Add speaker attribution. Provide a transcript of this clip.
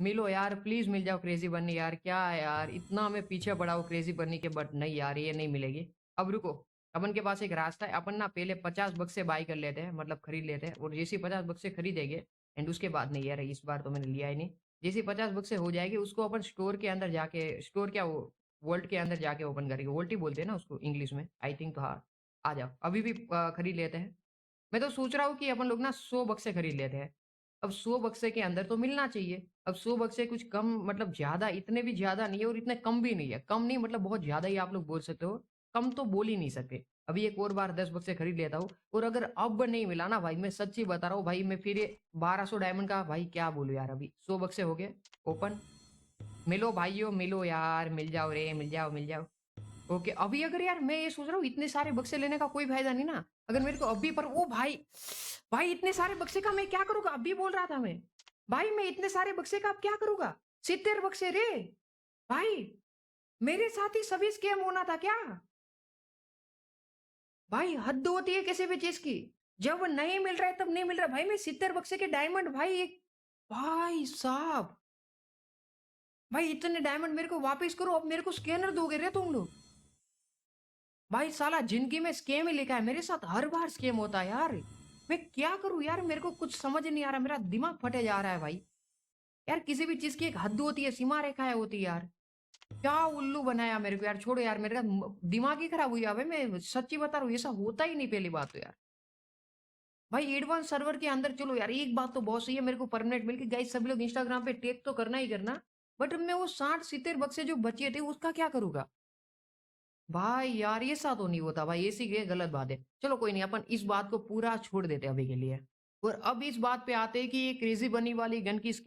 Speaker 1: मिलो यार, प्लीज मिल जाओ क्रेजी बन्नी यार, क्या है यार, इतना मैं पीछे पड़ा हूँ क्रेजी बन्नी के, बट नहीं यार ये नहीं मिलेगी। अब रुको, अपन के पास एक रास्ता है, अपन ना पहले 50 बक्से बाई कर लेते हैं, मतलब खरीद लेते हैं, और जैसे 50 बक्से खरीदेंगे एंड उसके बाद नहीं यार इस बार तो मैंने लिया ही नहीं। जैसे 50 बक्से हो जाएगी उसको अपन स्टोर के अंदर जाके, स्टोर क्या वो वोल्ट के अंदर जाके ओपन करेंगे, वोल्ट ही बोलते हैं ना उसको इंग्लिश में, आई थिंक। तो हाँ, आ जाओ अभी भी खरीद लेते हैं। मैं तो सोच रहा हूँ कि अपन लोग ना 100 बक्से खरीद लेते हैं। अब 100 बक्से के अंदर तो मिलना चाहिए। अब 100 बक्से कुछ कम, मतलब ज्यादा, इतने भी ज्यादा नहीं है और इतने कम भी नहीं है। कम नहीं मतलब बहुत ज्यादा ही आप लोग बोल सकते हो, कम तो बोल ही नहीं सकते। अभी एक और बार 10 बक्से खरीद लेता हूँ, और अगर अब नहीं मिला ना भाई, मैं सच्ची बता रहा हूँ भाई, मैं फिर ये 1200 डायमंड का भाई क्या बोलूँ यार। अभी 100 बक्से हो गए ओपन। मिलो भाइयों मिलो यार, मिल जाओ रे, मिल जाओ मिल जाओ। ओके, अभी अगर यार मैं ये सोच रहा हूँ इतने सारे बक्से लेने का कोई फायदा नहीं ना, अगर मेरे को अभी पर ओ भाई, भाई इतने सारे बक्से का मैं क्या करूंगा, अभी बोल रहा था मैं। भाई मैं इतने सारे बक्से का अब क्या करूंगा, 70 बक्से रे। भाई मेरे साथ ही सभी स्कैम होना था क्या। भाई हद होती है किसी भी चीज की, जब नहीं मिल रहा है तब नहीं मिल रहा। भाई मैं 70 बक्से के डायमंड भाई एक, भाई साहब, भाई इतने डायमंड मेरे को वापस करो, अब मेरे को स्कैनर दोगे रे तुम लोग। भाई साला जिंदगी में स्कैम ही लिखा है, मेरे साथ हर बार स्कैम होता है यार। मैं क्या करूं यार, मेरे को कुछ समझ नहीं आ रहा, मेरा दिमाग फटे जा रहा है भाई। यार किसी भी चीज की एक हद होती है, सीमा रेखाएं होती है यार। क्या उल्लू बनाया मेरे को यार, छोड़ो यार, मेरे का दिमाग ही खराब हुई। अबे मैं सच्ची बता रहा हूँ, ऐसा होता ही नहीं पहली बात तो यार। भाई एडवांस सर्वर के अंदर चलो यार, एक बात तो बहुत सही है, मेरे को परमानेंट मिल गई। गाइस सभी लोग इंस्टाग्राम पे टैग तो करना ही करना, बट मैं वो 60-70 बक्से जो बचे थे उसका क्या करूंगा। भाई यार ये सा तो नहीं होता भाई, ऐसी ये गलत बात है। चलो कोई नहीं, अपन इस बात को पूरा छोड़ देते हैं अभी के लिए। और अब इस बात पे आते हैं कि ये क्रेजी बनी वाली गन की